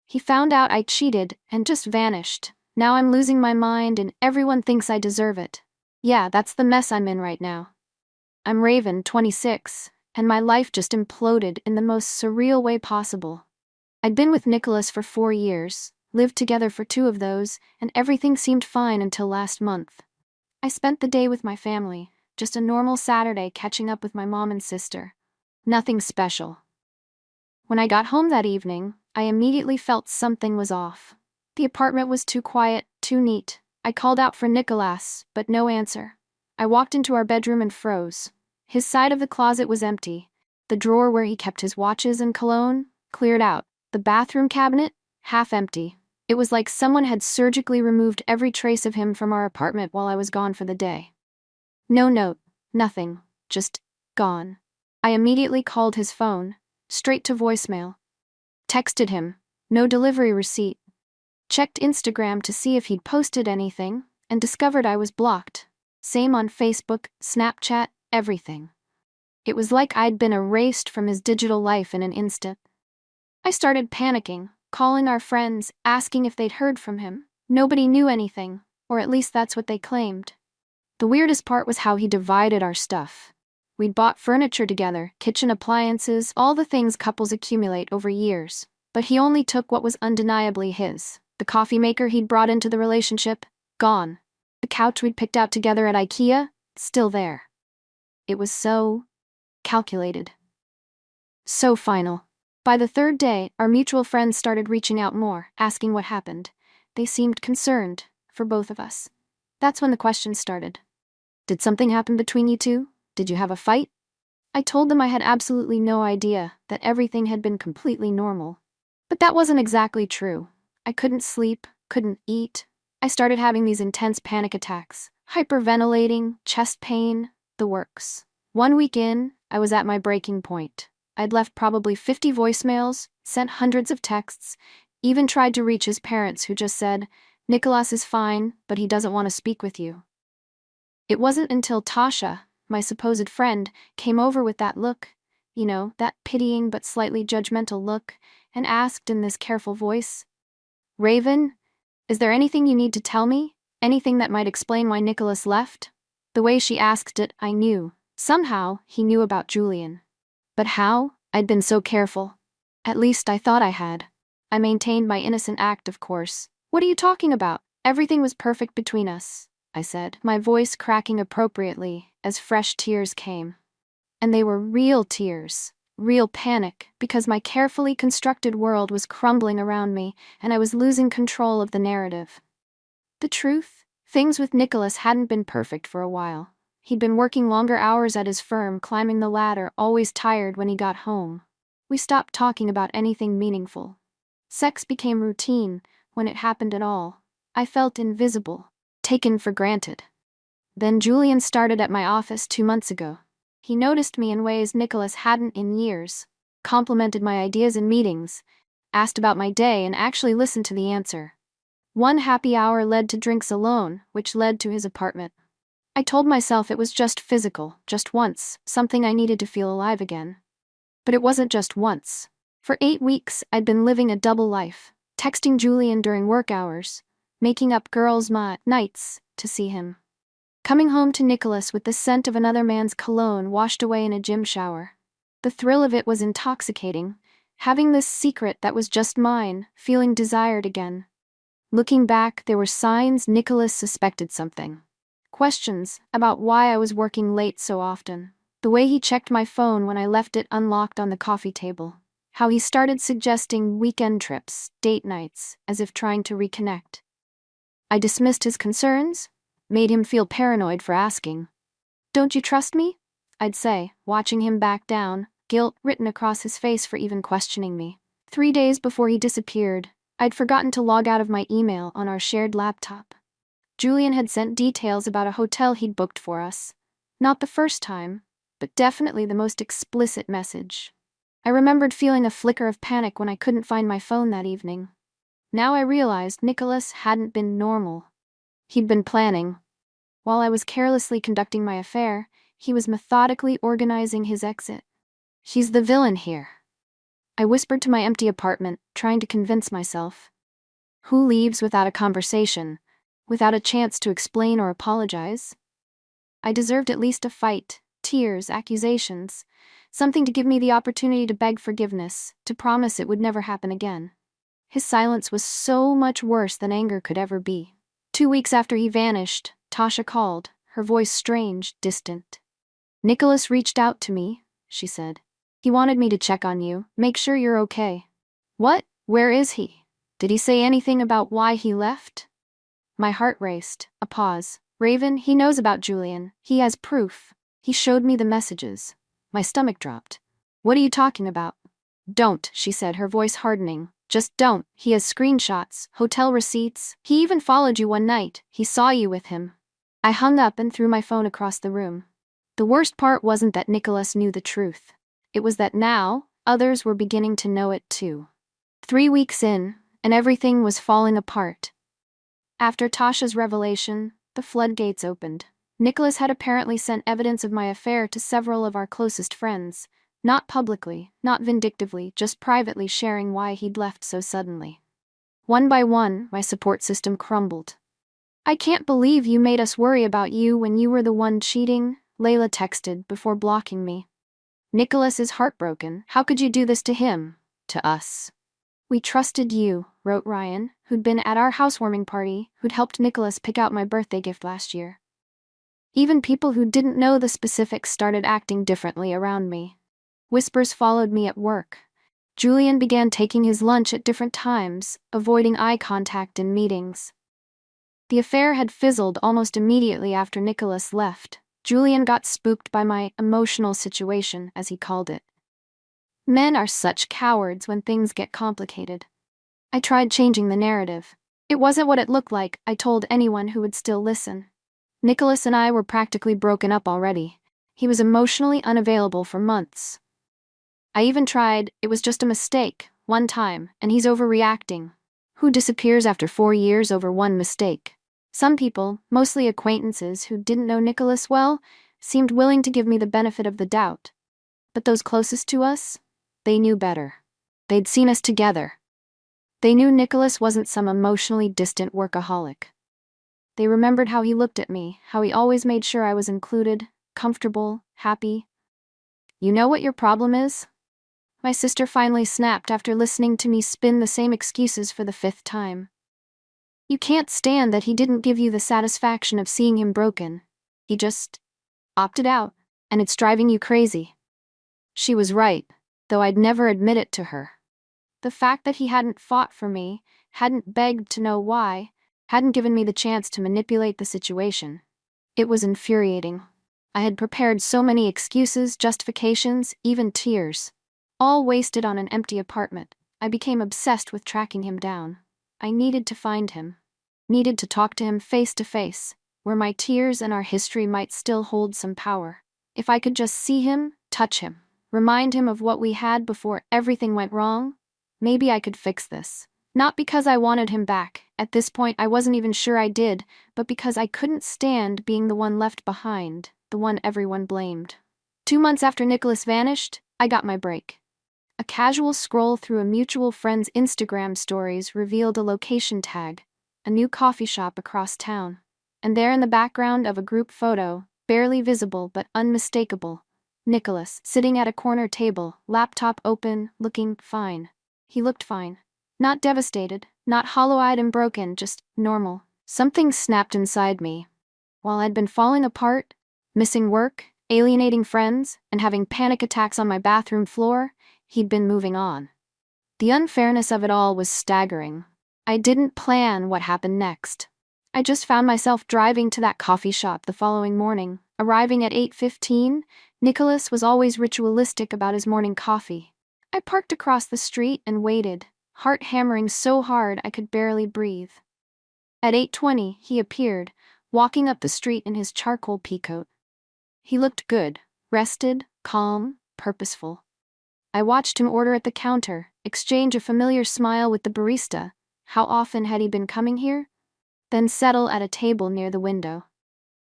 He found out I cheated and just vanished. Now I'm losing my mind and everyone thinks I deserve it. Yeah, that's the mess I'm in right now. I'm Raven, 26, and my life just imploded in the most surreal way possible. I'd been with Nicholas for 4 years, lived together for 2 of those, and everything seemed fine until last month. I spent the day with my family, just a normal Saturday catching up with my mom and sister. Nothing special. When I got home that evening, I immediately felt something was off. The apartment was too quiet, too neat. I called out for Nicholas, but no answer. I walked into our bedroom and froze. His side of the closet was empty. The drawer where he kept his watches and cologne, cleared out. The bathroom cabinet, half empty. It was like someone had surgically removed every trace of him from our apartment while I was gone for the day. No note, nothing, just gone. I immediately called his phone, straight to voicemail. Texted him, no delivery receipt. Checked Instagram to see if he'd posted anything, and discovered I was blocked. Same on Facebook, Snapchat, everything. It was like I'd been erased from his digital life in an instant. I started panicking, calling our friends, asking if they'd heard from him. Nobody knew anything, or at least that's what they claimed. The weirdest part was how he divided our stuff. We'd bought furniture together, kitchen appliances, all the things couples accumulate over years, but he only took what was undeniably his. The coffee maker he'd brought into the relationship, gone. The couch we'd picked out together at IKEA, still there. It was so calculated. So final. By the 3rd day, our mutual friends started reaching out more, asking what happened. They seemed concerned, for both of us. That's when the questions started. Did something happen between you two? Did you have a fight? I told them I had absolutely no idea, that everything had been completely normal. But that wasn't exactly true. I couldn't sleep, couldn't eat. I started having these intense panic attacks, hyperventilating, chest pain, the works. 1 week in, I was at my breaking point. I'd left probably 50 voicemails, sent hundreds of texts, even tried to reach his parents who just said, "Nicholas is fine, but he doesn't want to speak with you." It wasn't until Tasha, my supposed friend, came over with that look, that pitying but slightly judgmental look, and asked in this careful voice, "Raven, is there anything you need to tell me? Anything that might explain why Nicholas left?" The way she asked it, I knew. Somehow, he knew about Julian. But how? I'd been so careful. At least I thought I had. I maintained my innocent act, of course. "What are you talking about? Everything was perfect between us," I said, my voice cracking appropriately as fresh tears came. And they were real tears. Real panic, because my carefully constructed world was crumbling around me, and I was losing control of the narrative. The truth? Things with Nicholas hadn't been perfect for a while. He'd been working longer hours at his firm, climbing the ladder, always tired when he got home. We stopped talking about anything meaningful. Sex became routine, when it happened at all. I felt invisible, taken for granted. Then Julian started at my office 2 months ago. He noticed me in ways Nicholas hadn't in years, complimented my ideas in meetings, asked about my day and actually listened to the answer. One happy hour led to drinks alone, which led to his apartment. I told myself it was just physical, just once, something I needed to feel alive again. But it wasn't just once. For 8 weeks, I'd been living a double life, texting Julian during work hours, making up girls' nights to see him. Coming home to Nicholas with the scent of another man's cologne washed away in a gym shower. The thrill of it was intoxicating, having this secret that was just mine, feeling desired again. Looking back, there were signs Nicholas suspected something. Questions about why I was working late so often. The way he checked my phone when I left it unlocked on the coffee table. How he started suggesting weekend trips, date nights, as if trying to reconnect. I dismissed his concerns, made him feel paranoid for asking. "Don't you trust me?" I'd say, watching him back down, guilt written across his face for even questioning me. 3 days before he disappeared, I'd forgotten to log out of my email on our shared laptop. Julian had sent details about a hotel he'd booked for us. Not the first time, but definitely the most explicit message. I remembered feeling a flicker of panic when I couldn't find my phone that evening. Now I realized Nicholas hadn't been normal. He'd been planning. While I was carelessly conducting my affair, he was methodically organizing his exit. He's the villain here. I whispered to my empty apartment, trying to convince myself. Who leaves without a conversation, without a chance to explain or apologize? I deserved at least a fight, tears, accusations, something to give me the opportunity to beg forgiveness, to promise it would never happen again. His silence was so much worse than anger could ever be. 2 weeks after he vanished, Tasha called, her voice strange, distant. "Nicholas reached out to me," she said. "He wanted me to check on you, make sure you're okay." "What? Where is he? Did he say anything about why he left?" My heart raced. A pause. "Raven, he knows about Julian. He has proof. He showed me the messages." My stomach dropped. "What are you talking about?" "Don't," she said, her voice hardening. "Just don't. He has screenshots, hotel receipts. He even followed you one night. He saw you with him." I hung up and threw my phone across the room. The worst part wasn't that Nicholas knew the truth. It was that now, others were beginning to know it too. 3 weeks in, and everything was falling apart. After Tasha's revelation, the floodgates opened. Nicholas had apparently sent evidence of my affair to several of our closest friends, not publicly, not vindictively, just privately sharing why he'd left so suddenly. One by one, my support system crumbled. "I can't believe you made us worry about you when you were the one cheating," Layla texted before blocking me. "Nicholas is heartbroken. How could you do this to him? To us?" "We trusted you," wrote Ryan, who'd been at our housewarming party, who'd helped Nicholas pick out my birthday gift last year. Even people who didn't know the specifics started acting differently around me. Whispers followed me at work. Julian began taking his lunch at different times, avoiding eye contact in meetings. The affair had fizzled almost immediately after Nicholas left. Julian got spooked by my emotional situation, as he called it. Men are such cowards when things get complicated. I tried changing the narrative. It wasn't what it looked like, I told anyone who would still listen. Nicholas and I were practically broken up already. He was emotionally unavailable for months. I even tried, it was just a mistake, one time, and he's overreacting. Who disappears after 4 years over one mistake? Some people, mostly acquaintances who didn't know Nicholas well, seemed willing to give me the benefit of the doubt. But those closest to us? They knew better. They'd seen us together. They knew Nicholas wasn't some emotionally distant workaholic. They remembered how he looked at me, how he always made sure I was included, comfortable, happy. "You know what your problem is?" My sister finally snapped after listening to me spin the same excuses for the 5th time. "You can't stand that he didn't give you the satisfaction of seeing him broken. He just opted out, and it's driving you crazy." She was right, though I'd never admit it to her. The fact that he hadn't fought for me, hadn't begged to know why, hadn't given me the chance to manipulate the situation. It was infuriating. I had prepared so many excuses, justifications, even tears. All wasted on an empty apartment. I became obsessed with tracking him down. I needed to find him. Needed to talk to him face to face, where my tears and our history might still hold some power. If I could just see him, touch him, remind him of what we had before everything went wrong, maybe I could fix this. Not because I wanted him back, at this point I wasn't even sure I did, but because I couldn't stand being the one left behind, the one everyone blamed. 2 months after Nicholas vanished, I got my break. A casual scroll through a mutual friend's Instagram stories revealed a location tag, a new coffee shop across town. And there in the background of a group photo, barely visible but unmistakable, Nicholas, sitting at a corner table, laptop open, looking fine. He looked fine. Not devastated, not hollow-eyed and broken, just normal. Something snapped inside me. While I'd been falling apart, missing work, alienating friends, and having panic attacks on my bathroom floor, he'd been moving on. The unfairness of it all was staggering. I didn't plan what happened next. I just found myself driving to that coffee shop the following morning. Arriving at 8:15, Nicholas was always ritualistic about his morning coffee. I parked across the street and waited, heart hammering so hard I could barely breathe. At 8:20, he appeared, walking up the street in his charcoal peacoat. He looked good, rested, calm, purposeful. I watched him order at the counter, exchange a familiar smile with the barista. How often had he been coming here? Then settle at a table near the window.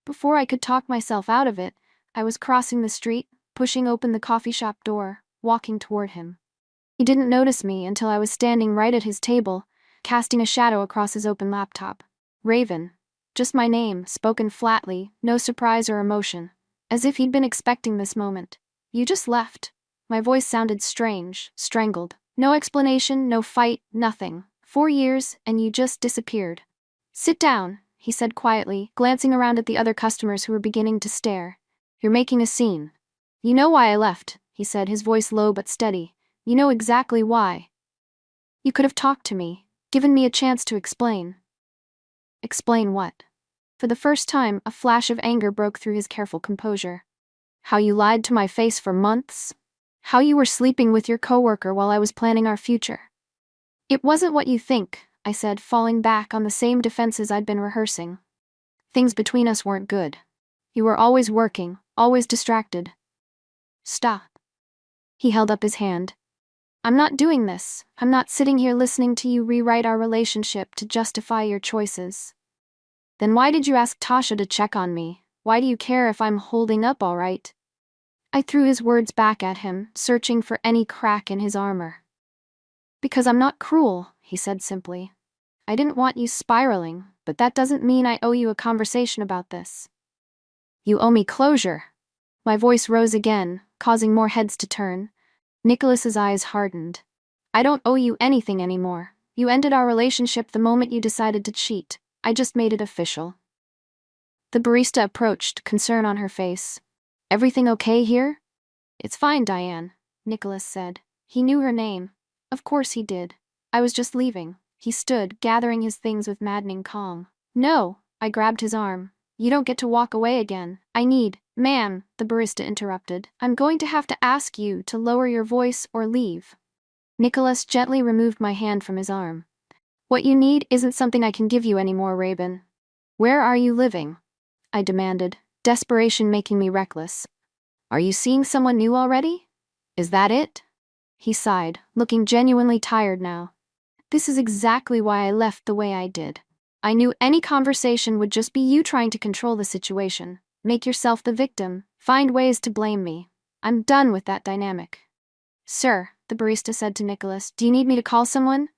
Before I could talk myself out of it, I was crossing the street, pushing open the coffee shop door, walking toward him. He didn't notice me until I was standing right at his table, casting a shadow across his open laptop. Raven. Just my name, spoken flatly, no surprise or emotion. As if he'd been expecting this moment. You just left. My voice sounded strange, strangled. No explanation, no fight, nothing. 4 years, and you just disappeared. Sit down, he said quietly, glancing around at the other customers who were beginning to stare. You're making a scene. You know why I left, he said, his voice low but steady. You know exactly why. You could have talked to me, given me a chance to explain. Explain what? For the first time, a flash of anger broke through his careful composure. How you lied to my face for months? How you were sleeping with your coworker while I was planning our future? It wasn't what you think, I said, falling back on the same defenses I'd been rehearsing. Things between us weren't good. You were always working, always distracted. Stop. He held up his hand. I'm not doing this. I'm not sitting here listening to you rewrite our relationship to justify your choices. Then why did you ask Tasha to check on me? Why do you care if I'm holding up all right? I threw his words back at him, searching for any crack in his armor. Because I'm not cruel, he said simply. I didn't want you spiraling, but that doesn't mean I owe you a conversation about this. You owe me closure. My voice rose again, causing more heads to turn. Nicholas's eyes hardened. I don't owe you anything anymore. You ended our relationship the moment you decided to cheat. I just made it official. The barista approached, concern on her face. Everything okay here? It's fine, Diane, Nicholas said. He knew her name. Of course he did. I was just leaving. He stood, gathering his things with maddening calm. No, I grabbed his arm. You don't get to walk away again. Ma'am, the barista interrupted. I'm going to have to ask you to lower your voice or leave. Nicholas gently removed my hand from his arm. What you need isn't something I can give you anymore, Raven. Where are you living? I demanded, desperation making me reckless. Are you seeing someone new already? Is that it? He sighed, looking genuinely tired now. This is exactly why I left the way I did. I knew any conversation would just be you trying to control the situation, make yourself the victim, find ways to blame me. I'm done with that dynamic. Sir, the barista said to Nicholas, do you need me to call someone?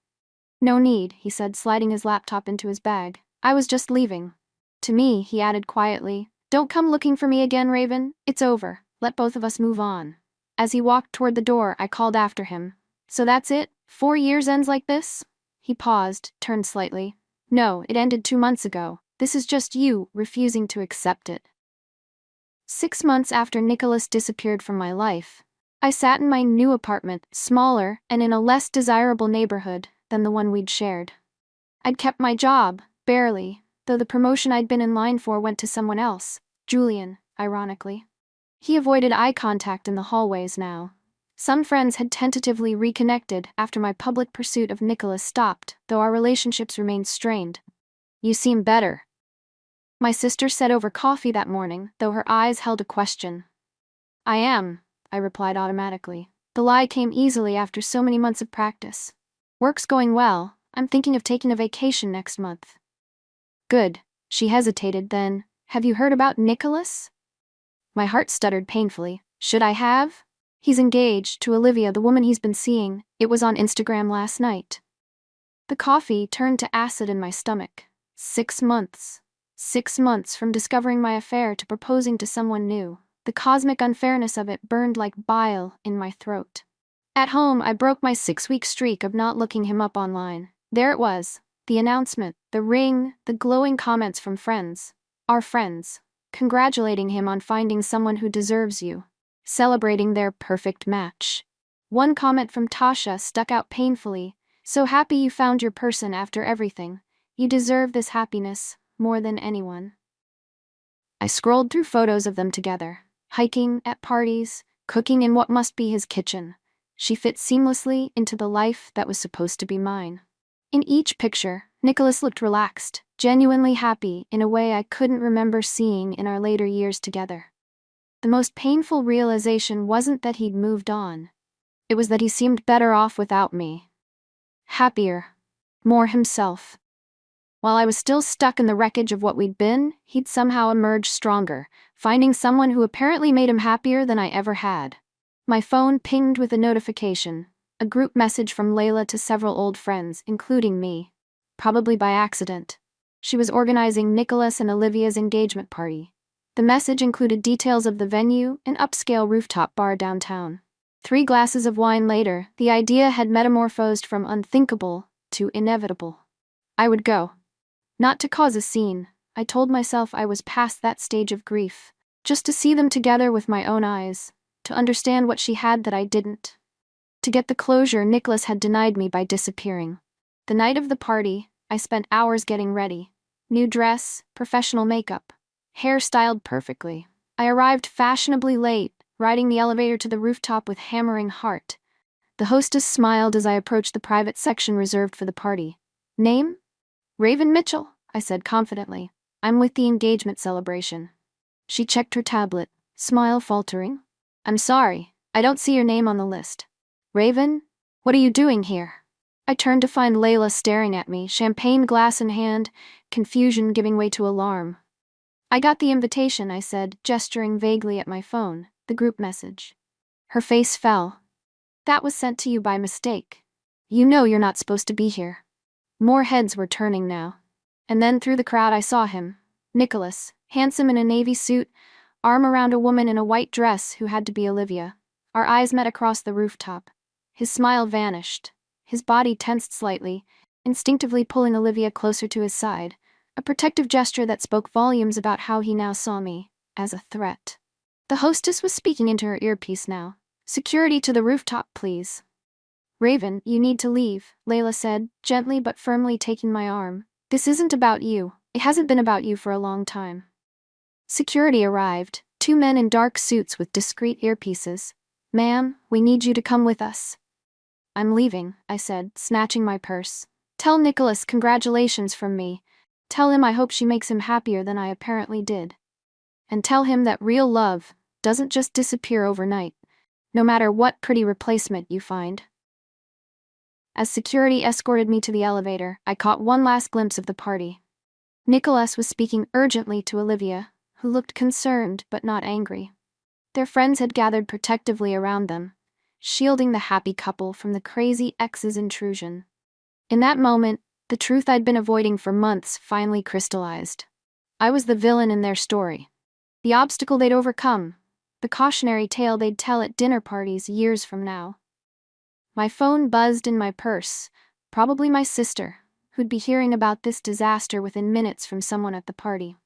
No need, he said, sliding his laptop into his bag. I was just leaving. To me, he added quietly, don't come looking for me again, Raven. It's over. Let both of us move on. As he walked toward the door, I called after him. So that's it? 4 years ends like this? He paused, turned slightly. No, it ended 2 months ago. This is just you refusing to accept it. 6 months after Nicholas disappeared from my life, I sat in my new apartment, smaller and in a less desirable neighborhood than the one we'd shared. I'd kept my job, barely, though the promotion I'd been in line for went to someone else, Julian, ironically. He avoided eye contact in the hallways now. Some friends had tentatively reconnected after my public pursuit of Nicholas stopped, though our relationships remained strained. You seem better, my sister said over coffee that morning, though her eyes held a question. I am, I replied automatically. The lie came easily after so many months of practice. Work's going well. I'm thinking of taking a vacation next month. Good. She hesitated, then, have you heard about Nicholas? My heart stuttered painfully. Should I have? He's engaged to Olivia, the woman he's been seeing. It was on Instagram last night. The coffee turned to acid in my stomach. 6 months. 6 months from discovering my affair to proposing to someone new. The cosmic unfairness of it burned like bile in my throat. At home, I broke my 6-week streak of not looking him up online. There it was. The announcement, the ring, the glowing comments from friends. Our friends. Congratulating him on finding someone who deserves you. Celebrating their perfect match. One comment from Tasha stuck out painfully. So happy you found your person after everything. You deserve this happiness more than anyone. I scrolled through photos of them together. Hiking, at parties, cooking in what must be his kitchen. She fit seamlessly into the life that was supposed to be mine. In each picture, Nicholas looked relaxed, genuinely happy in a way I couldn't remember seeing in our later years together. The most painful realization wasn't that he'd moved on. It was that he seemed better off without me. Happier. More himself. While I was still stuck in the wreckage of what we'd been, he'd somehow emerged stronger, finding someone who apparently made him happier than I ever had. My phone pinged with a notification. A group message from Layla to several old friends, including me. Probably by accident. She was organizing Nicholas and Olivia's engagement party. The message included details of the venue, an upscale rooftop bar downtown. 3 glasses of wine later, the idea had metamorphosed from unthinkable to inevitable. I would go. Not to cause a scene, I told myself I was past that stage of grief. Just to see them together with my own eyes, to understand what she had that I didn't. To get the closure Nicholas had denied me by disappearing. The night of the party, I spent hours getting ready. New dress, professional makeup, hair styled perfectly. I arrived fashionably late, riding the elevator to the rooftop with hammering heart. The hostess smiled as I approached the private section reserved for the party. Name? Raven Mitchell, I said confidently. I'm with the engagement celebration. She checked her tablet, smile faltering. I'm sorry, I don't see your name on the list. Raven? What are you doing here? I turned to find Layla staring at me, champagne glass in hand, confusion giving way to alarm. I got the invitation, I said, gesturing vaguely at my phone, the group message. Her face fell. That was sent to you by mistake. You know you're not supposed to be here. More heads were turning now. And then through the crowd I saw him, Nicholas, handsome in a navy suit, arm around a woman in a white dress who had to be Olivia. Our eyes met across the rooftop. His smile vanished. His body tensed slightly, instinctively pulling Olivia closer to his side, a protective gesture that spoke volumes about how he now saw me, as a threat. The hostess was speaking into her earpiece now. Security to the rooftop, please. Raven, you need to leave, Layla said, gently but firmly taking my arm. This isn't about you. It hasn't been about you for a long time. Security arrived, 2 men in dark suits with discreet earpieces. Ma'am, we need you to come with us. I'm leaving, I said, snatching my purse. Tell Nicholas congratulations from me. Tell him I hope she makes him happier than I apparently did. And tell him that real love doesn't just disappear overnight, no matter what pretty replacement you find. As security escorted me to the elevator, I caught one last glimpse of the party. Nicholas was speaking urgently to Olivia, who looked concerned but not angry. Their friends had gathered protectively around them, shielding the happy couple from the crazy ex's intrusion. In that moment, the truth I'd been avoiding for months finally crystallized. I was the villain in their story. The obstacle they'd overcome, the cautionary tale they'd tell at dinner parties years from now. My phone buzzed in my purse, probably my sister, who'd be hearing about this disaster within minutes from someone at the party.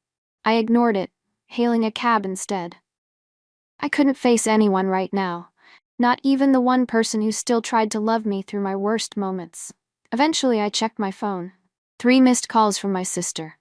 I ignored it, hailing a cab instead. I couldn't face anyone right now. Not even the one person who still tried to love me through my worst moments. Eventually I checked my phone. 3 missed calls from my sister.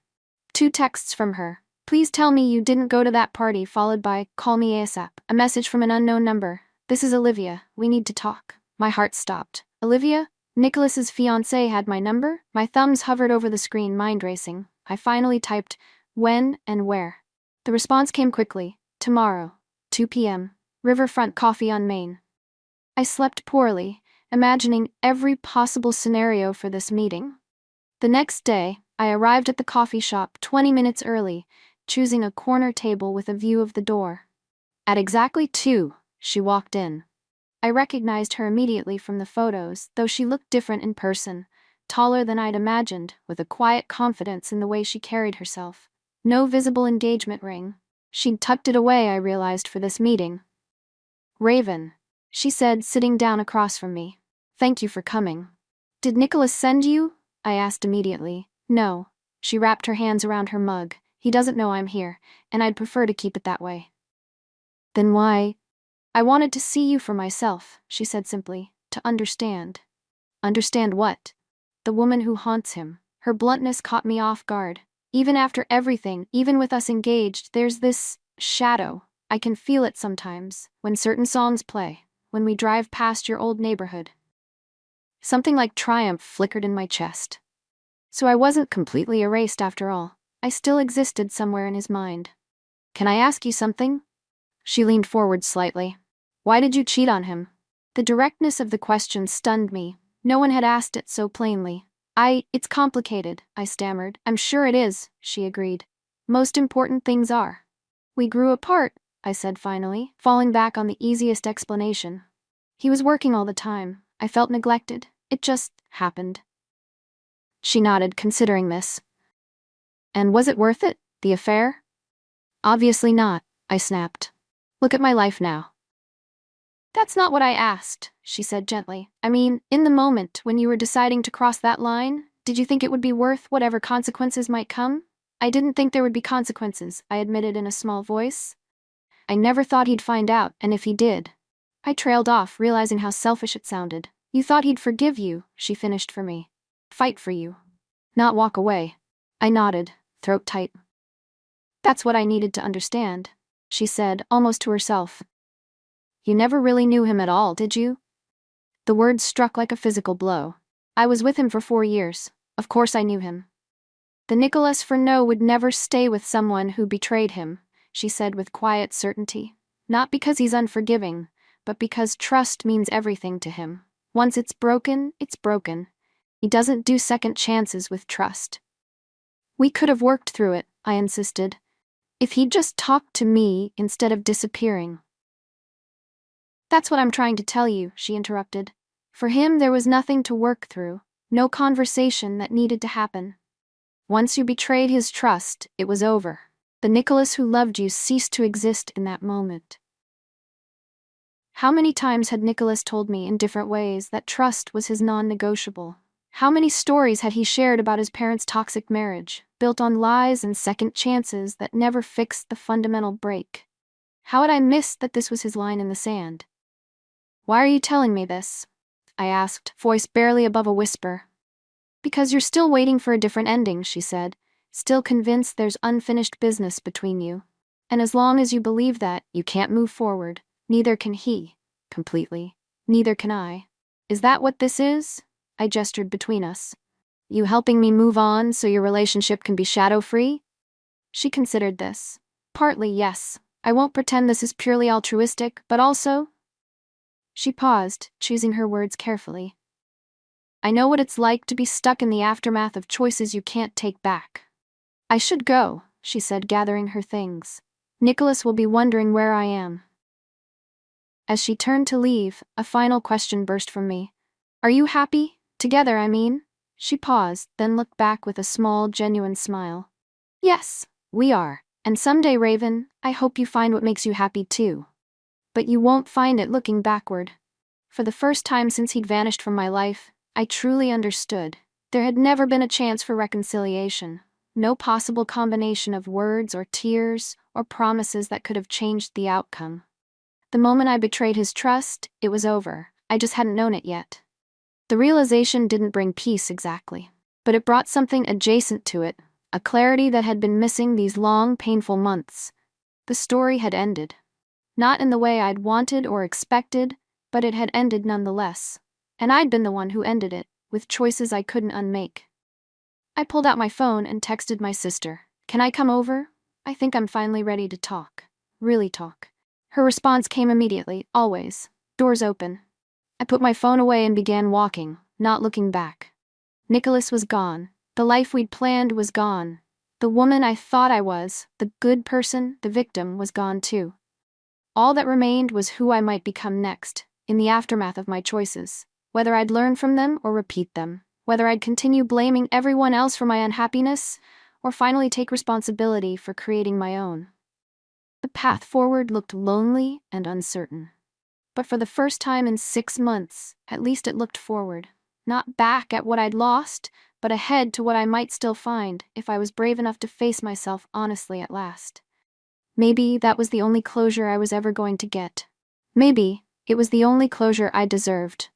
2 texts from her. Please tell me you didn't go to that party, followed by, call me ASAP. A message from an unknown number. This is Olivia, we need to talk. My heart stopped. Olivia? Nicholas's fiancée had my number? My thumbs hovered over the screen, mind racing. I finally typed, when and where. The response came quickly. Tomorrow, 2 p.m. Riverfront Coffee on Main. I slept poorly, imagining every possible scenario for this meeting. The next day, I arrived at the coffee shop 20 minutes early, choosing a corner table with a view of the door. At exactly 2, she walked in. I recognized her immediately from the photos, though she looked different in person, taller than I'd imagined, with a quiet confidence in the way she carried herself. No visible engagement ring. She'd tucked it away, I realized, for this meeting. Raven, she said, sitting down across from me. Thank you for coming. Did Nicholas send you? I asked immediately. No. She wrapped her hands around her mug. He doesn't know I'm here, and I'd prefer to keep it that way. Then why? I wanted to see you for myself, she said simply, to understand. Understand what? The woman who haunts him. Her bluntness caught me off guard. Even after everything, even with us engaged, there's this shadow. I can feel it sometimes, when certain songs play, when we drive past your old neighborhood. Something like triumph flickered in my chest. So I wasn't completely erased after all. I still existed somewhere in his mind. Can I ask you something? She leaned forward slightly. Why did you cheat on him? The directness of the question stunned me. No one had asked it so plainly. It's complicated, I stammered. I'm sure it is, she agreed. Most important things are. We grew apart, I said finally, falling back on the easiest explanation. He was working all the time. I felt neglected. It just happened. She nodded, considering this. And was it worth it, the affair? Obviously not, I snapped. Look at my life now. That's not what I asked, she said gently. I mean, in the moment when you were deciding to cross that line, did you think it would be worth whatever consequences might come? I didn't think there would be consequences, I admitted in a small voice. I never thought he'd find out, and if he did. I trailed off, realizing how selfish it sounded. You thought he'd forgive you, she finished for me. Fight for you. Not walk away. I nodded, throat tight. That's what I needed to understand, she said, almost to herself. You never really knew him at all, did you? The words struck like a physical blow. I was with him for 4 years. Of course I knew him. The Nicholas Furneaux would never stay with someone who betrayed him, she said with quiet certainty. Not because he's unforgiving, but because trust means everything to him. Once it's broken, it's broken. He doesn't do second chances with trust. We could have worked through it, I insisted. If he'd just talked to me instead of disappearing. That's what I'm trying to tell you, she interrupted. For him, there was nothing to work through, no conversation that needed to happen. Once you betrayed his trust, it was over. The Nicholas who loved you ceased to exist in that moment. How many times had Nicholas told me in different ways that trust was his non-negotiable? How many stories had he shared about his parents' toxic marriage, built on lies and second chances that never fixed the fundamental break? How had I missed that this was his line in the sand? Why are you telling me this? I asked, voice barely above a whisper. Because you're still waiting for a different ending, she said, still convinced there's unfinished business between you. And as long as you believe that, you can't move forward. Neither can he, completely. Neither can I. Is that what this is? I gestured between us. You helping me move on so your relationship can be shadow-free? She considered this. Partly, yes. I won't pretend this is purely altruistic, but also... She paused, choosing her words carefully. I know what it's like to be stuck in the aftermath of choices you can't take back. I should go, she said, gathering her things. Nicholas will be wondering where I am. As she turned to leave, a final question burst from me. Are you happy? Together, I mean? She paused, then looked back with a small, genuine smile. Yes, we are. And someday, Raven, I hope you find what makes you happy too. But you won't find it looking backward. For the first time since he'd vanished from my life, I truly understood. There had never been a chance for reconciliation. No possible combination of words or tears or promises that could have changed the outcome. The moment I betrayed his trust, it was over. I just hadn't known it yet. The realization didn't bring peace exactly, but it brought something adjacent to it, a clarity that had been missing these long, painful months. The story had ended. Not in the way I'd wanted or expected, but it had ended nonetheless. And I'd been the one who ended it, with choices I couldn't unmake. I pulled out my phone and texted my sister. Can I come over? I think I'm finally ready to talk. Really talk. Her response came immediately, always. Doors open. I put my phone away and began walking, not looking back. Nicholas was gone. The life we'd planned was gone. The woman I thought I was, the good person, the victim, was gone too. All that remained was who I might become next, in the aftermath of my choices. Whether I'd learn from them or repeat them. Whether I'd continue blaming everyone else for my unhappiness, or finally take responsibility for creating my own. The path forward looked lonely and uncertain. But for the first time in 6 months, at least it looked forward. Not back at what I'd lost, but ahead to what I might still find if I was brave enough to face myself honestly at last. Maybe that was the only closure I was ever going to get. Maybe it was the only closure I deserved.